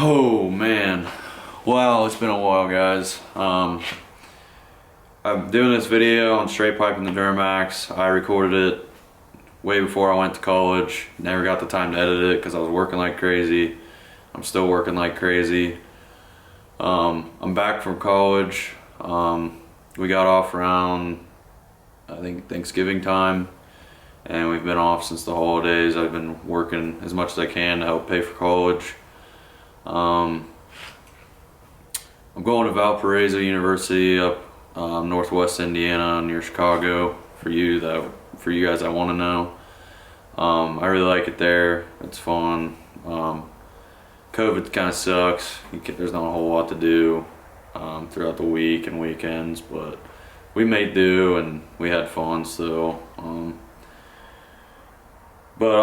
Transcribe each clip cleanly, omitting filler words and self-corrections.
Oh man, wow, it's been a while, guys. I'm doing this video on straight piping the Duramax. I recorded it way before I went to college. Never got the time to edit it because I was working like crazy. I'm still working like crazy. I'm back from college. We got off around, I think, Thanksgiving time, and we've been off since the holidays. I've been working as much as I can to help pay for college. I'm going to Valparaiso University up northwest Indiana near Chicago. For you guys that want to know, I really like it there. It's fun. COVID kind of sucks. There's not a whole lot to do throughout the week and weekends, but we made do and we had fun. So, but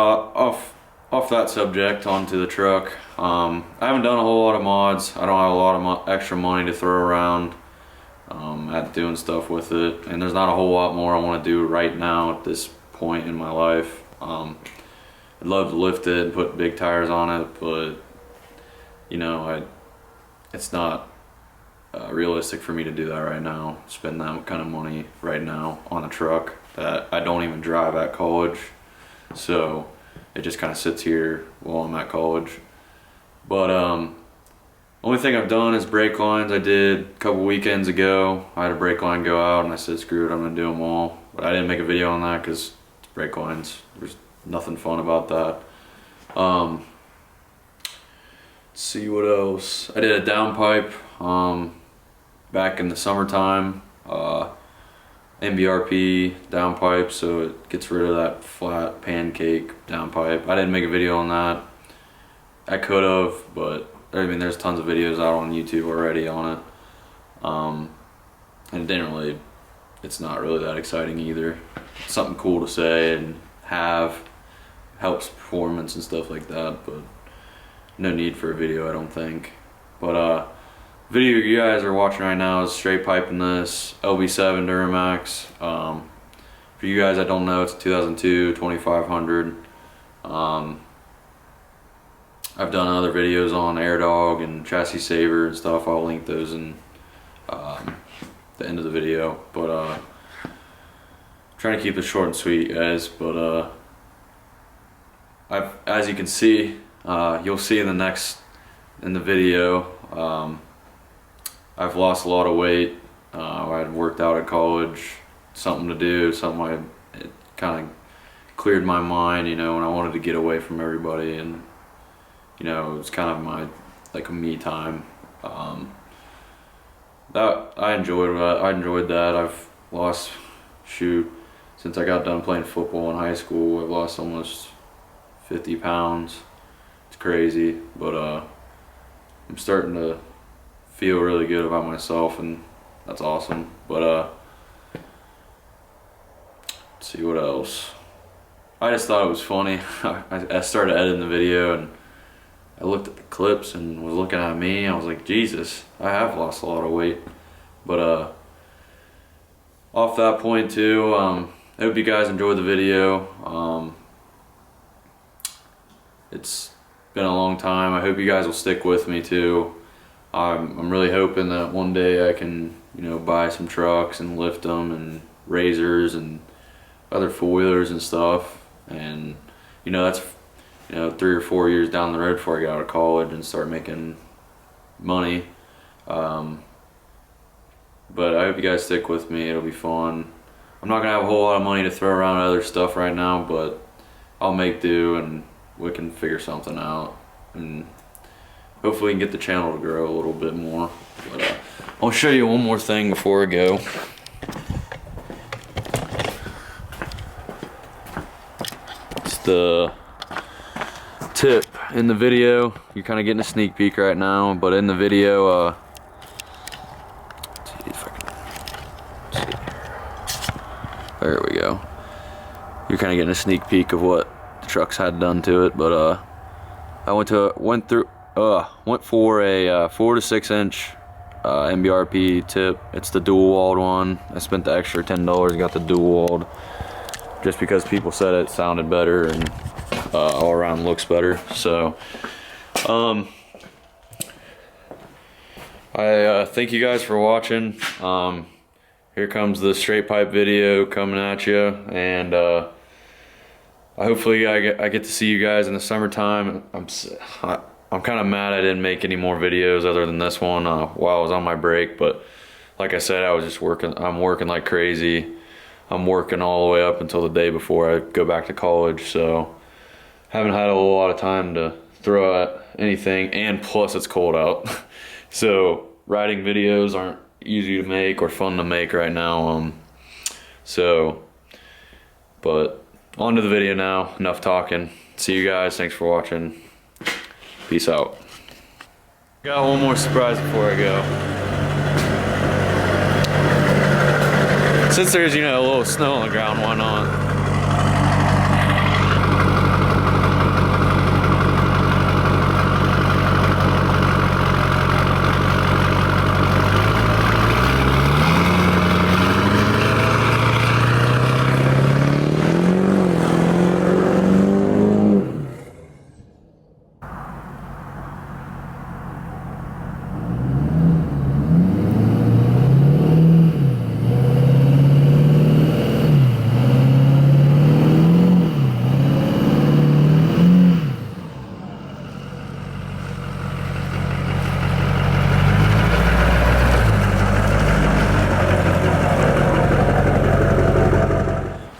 off that subject, onto the truck. I haven't done a whole lot of mods. I don't have a lot of extra money to throw around at doing stuff with it, and there's not a whole lot more I want to do right now at this point in my life. I'd love to lift it and put big tires on it, but you know, it's not realistic for me to do that right now. Spend that kind of money right now on a truck that I don't even drive at college, so it just kind of sits here while I'm at college. But only thing I've done is brake lines. I did a couple weekends ago. I had a brake line go out and I said, screw it, I'm gonna do them all. But I didn't make a video on that because it's brake lines. There's nothing fun about that. Let's see what else. I did a downpipe back in the summertime. MBRP downpipe, so it gets rid of that flat pancake downpipe. I didn't make a video on that. I could have, but I mean, there's tons of videos out on YouTube already on it. And it's not really that exciting either. It's something cool to say and helps performance and stuff like that, but no need for a video, I don't think. But video you guys are watching right now is straight piping this LB7 Duramax. For you guys that don't know, it's a 2002 2500. I've done other videos on AirDog and Chassis Saver and stuff. I'll link those in the end of the video. But trying to keep it short and sweet, guys. But as you can see, you'll see in the video, I've lost a lot of weight. I had worked out at college, something to do, it kind of cleared my mind, you know, and I wanted to get away from everybody, and you know, it was kind of like a me time. That I enjoyed that. I've lost, since I got done playing football in high school, I've lost almost 50 pounds. It's crazy, but I'm starting to feel really good about myself, and that's awesome. But let's see what else. I just thought it was funny. I started editing the video and I looked at the clips and was looking at me. I was like, Jesus, I have lost a lot of weight. But off that point too, I hope you guys enjoyed the video. It's been a long time. I hope you guys will stick with me too. I'm really hoping that one day I can, you know, buy some trucks and lift them, and razors and other four-wheelers and stuff. And you know, that's, you know, 3 or 4 years down the road before I get out of college and start making money. But I hope you guys stick with me. It'll be fun. I'm not gonna have a whole lot of money to throw around other stuff right now, but I'll make do and we can figure something out, and hopefully we can get the channel to grow a little bit more. But I'll show you one more thing before I go. It's the tip in the video. You're kind of getting a sneak peek right now, but in the video, let's see if I can see. There we go. You're kind of getting a sneak peek of what the truck's had done to it. But I went for a 4 to 6 inch MBRP tip. It's the dual walled one. I spent the extra $10, got the dual walled, just because people said it sounded better and all around looks better. So I thank you guys for watching. Here comes the straight pipe video coming at you, and hopefully I get to see you guys in the summertime. I'm kind of mad I didn't make any more videos other than this one while I was on my break, but like I said, I was just working. I'm working like crazy. I'm working all the way up until the day before I go back to college, so haven't had a lot of time to throw at anything, and plus it's cold out. So riding videos aren't easy to make or fun to make right now. But on to the video now. Enough talking. See you guys. Thanks for watching. Peace out. Got one more surprise before I go. Since there's, a little snow on the ground, why not?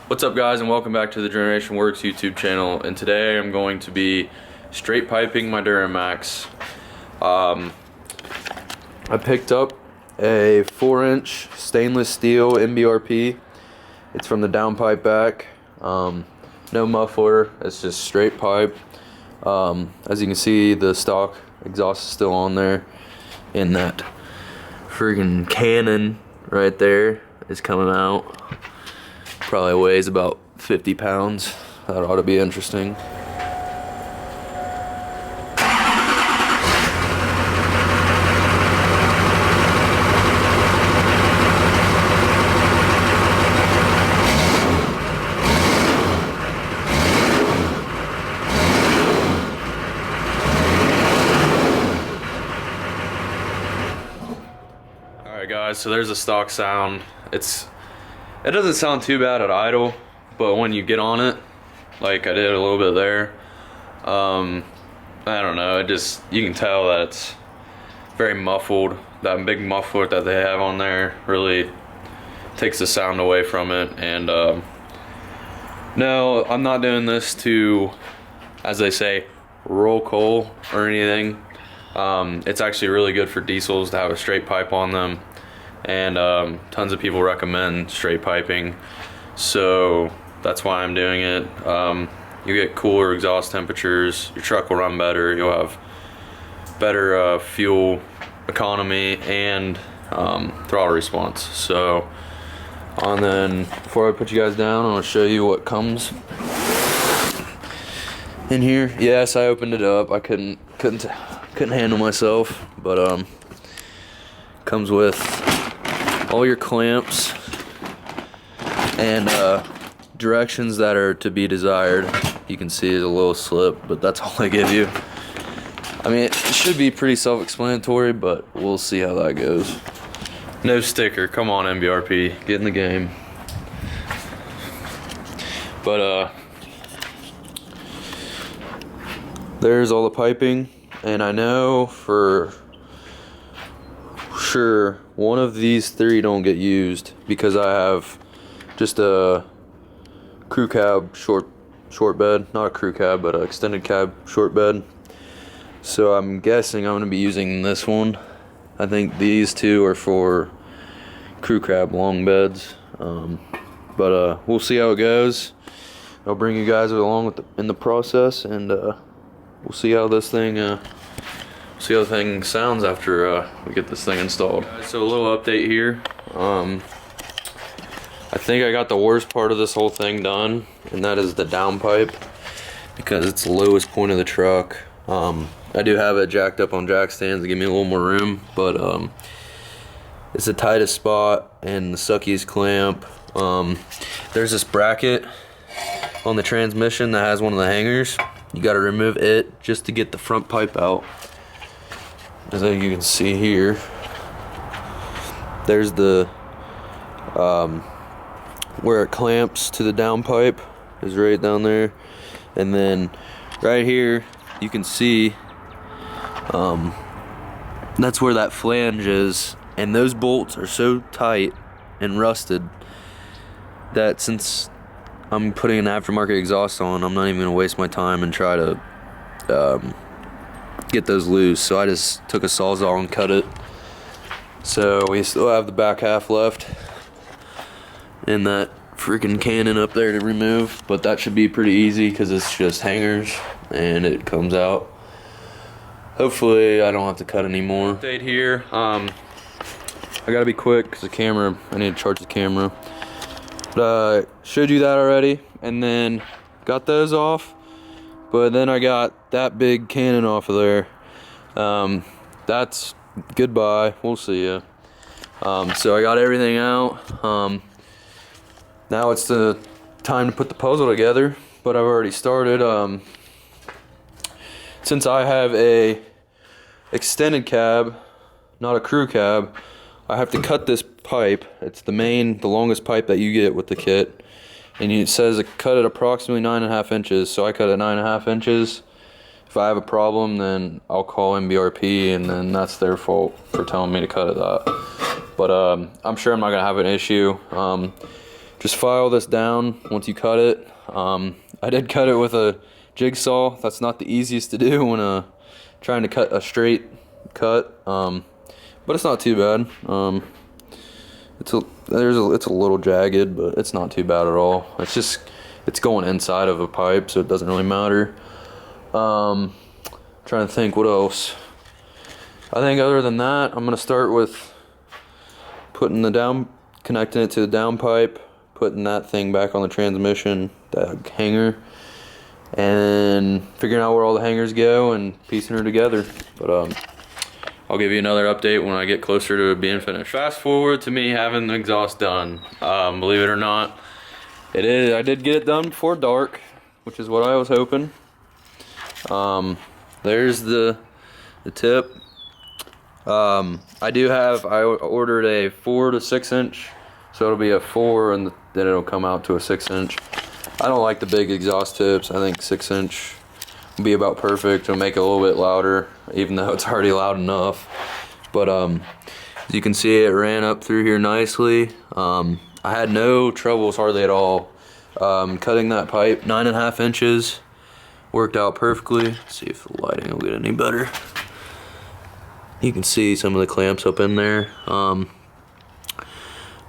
What's up guys, and welcome back to the Generation Works YouTube channel, and today I'm going to be straight piping my Duramax. I picked up a 4-inch stainless steel MBRP. It's from the downpipe back. No muffler, it's just straight pipe. As you can see, the stock exhaust is still on there, and that friggin' cannon right there is coming out. Probably weighs about 50 pounds. That ought to be interesting. Alright guys, so there's a stock sound. It doesn't sound too bad at idle, but when you get on it, like I did a little bit there, I don't know, you can tell that it's very muffled. That big muffler that they have on there really takes the sound away from it. And no, I'm not doing this to, as they say, roll coal or anything. It's actually really good for diesels to have a straight pipe on them. And tons of people recommend straight piping, so that's why I'm doing it. You get cooler exhaust temperatures, your truck will run better, you'll have better fuel economy and throttle response. So, and then before I put you guys down, I'm gonna show you what comes in here. Yes, I opened it up. I couldn't handle myself, but comes with all your clamps and directions that are to be desired. You can see it's a little slip, but that's all they give you. I mean, it should be pretty self-explanatory, but we'll see how that goes. No sticker, come on MBRP, get in the game. But there's all the piping, and I know for sure one of these three don't get used because I have just a crew cab short bed, not a crew cab but an extended cab short bed. So I'm guessing I'm going to be using this one. I think these two are for crew cab long beds, but we'll see how it goes. I'll bring you guys along in the process, and we'll see how this thing sounds after we get this thing installed. So a little update here. I think I got the worst part of this whole thing done, and that is the downpipe, because it's the lowest point of the truck. I do have it jacked up on jack stands to give me a little more room, but it's the tightest spot and the suckiest clamp. There's this bracket on the transmission that has one of the hangers. You got to remove it just to get the front pipe out. As you can see here, There's the where it clamps to the downpipe is right down there, and then right here you can see that's where that flange is, and those bolts are so tight and rusted that since I'm putting an aftermarket exhaust on, I'm not even gonna waste my time and try to get those loose. So I just took a Sawzall and cut it. So we still have the back half left and that freaking cannon up there to remove, but that should be pretty easy because it's just hangers and it comes out. Hopefully I don't have to cut anymore. Stayed here. I gotta be quick because the camera, I need to charge the camera. But showed you that already, and then got those off. But then I got that big cannon off of there. That's goodbye. We'll see ya. So I got everything out. Now it's the time to put the puzzle together. But I've already started. Since I have a extended cab, not a crew cab, I have to cut this pipe. It's the longest pipe that you get with the kit, and it says cut it approximately 9.5 inches. So I cut it 9.5 inches. If I have a problem, then I'll call MBRP, and then that's their fault for telling me to cut it that. But I'm sure I'm not gonna have an issue. Just file this down once you cut it. I did cut it with a jigsaw. That's not the easiest to do when trying to cut a straight cut. But it's not too bad. It's a little jagged, but it's not too bad at all. It's going inside of a pipe, so it doesn't really matter. Trying to think what else. I think other than that, I'm gonna start with connecting it to the downpipe, putting that thing back on the transmission, that hanger, and figuring out where all the hangers go and piecing her together. But I'll give you another update when I get closer to it being finished. Fast forward to me having the exhaust done. Believe it or not, I did get it done before dark, which is what I was hoping. There's the tip. I ordered a 4 to 6 inch, so it'll be a 4 and then it'll come out to a 6 inch. I don't like the big exhaust tips. I think 6 inch will be about perfect. It'll make it a little bit louder, even though it's already loud enough. But as you can see, it ran up through here nicely. I had no troubles hardly at all. Cutting that pipe 9.5 inches worked out perfectly. Let's see if the lighting will get any better. You can see some of the clamps up in there.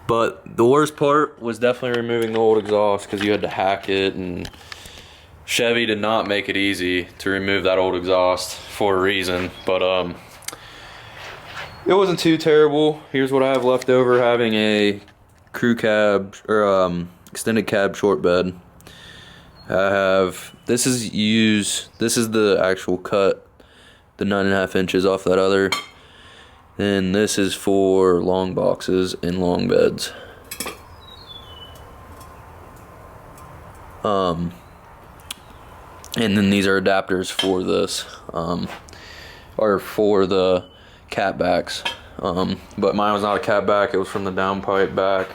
But the worst part was definitely removing the old exhaust, because you had to hack it, and Chevy did not make it easy to remove that old exhaust for a reason. But it wasn't too terrible. Here's what I have left over, having a crew cab or extended cab short bed. This is the actual cut, the 9.5 inches off that other. And this is for long boxes and long beds. And then these are adapters for this, or for the cat backs. But mine was not a cat back, it was from the downpipe back.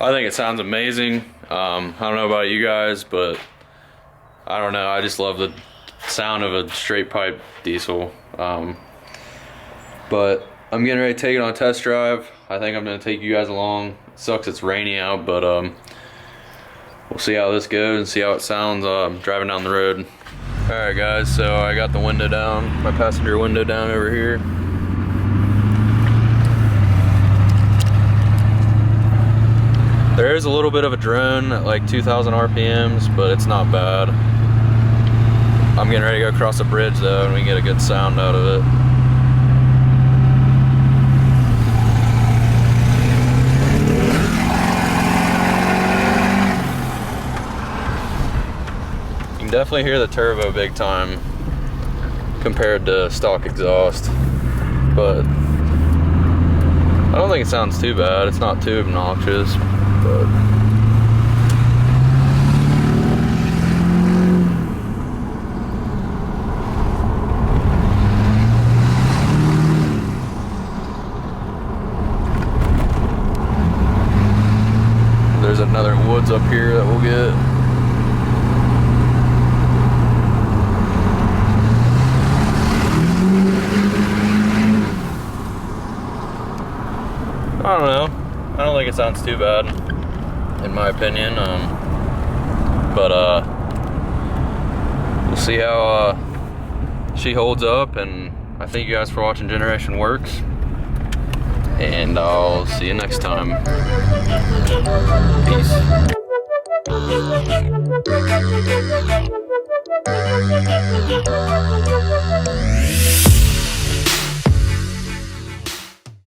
I think it sounds amazing. I don't know about you guys, but I don't know, I just love the sound of a straight pipe diesel. But I'm getting ready to take it on a test drive. I think I'm gonna take you guys along. It sucks it's rainy out, but we'll see how this goes and see how it sounds driving down the road. Alright guys, so I got the window down, my passenger window down over here. There is a little bit of a drone at like 2,000 RPMs, but it's not bad. I'm getting ready to go across the bridge though, and we get a good sound out of it. You can definitely hear the turbo big time compared to stock exhaust, but I don't think it sounds too bad. It's not too obnoxious, but there's another woods up here that we'll get. I don't know. I don't think it sounds too bad, in my opinion. But we'll see how she holds up. And I thank you guys for watching Generation Works. And I'll see you next time. Peace.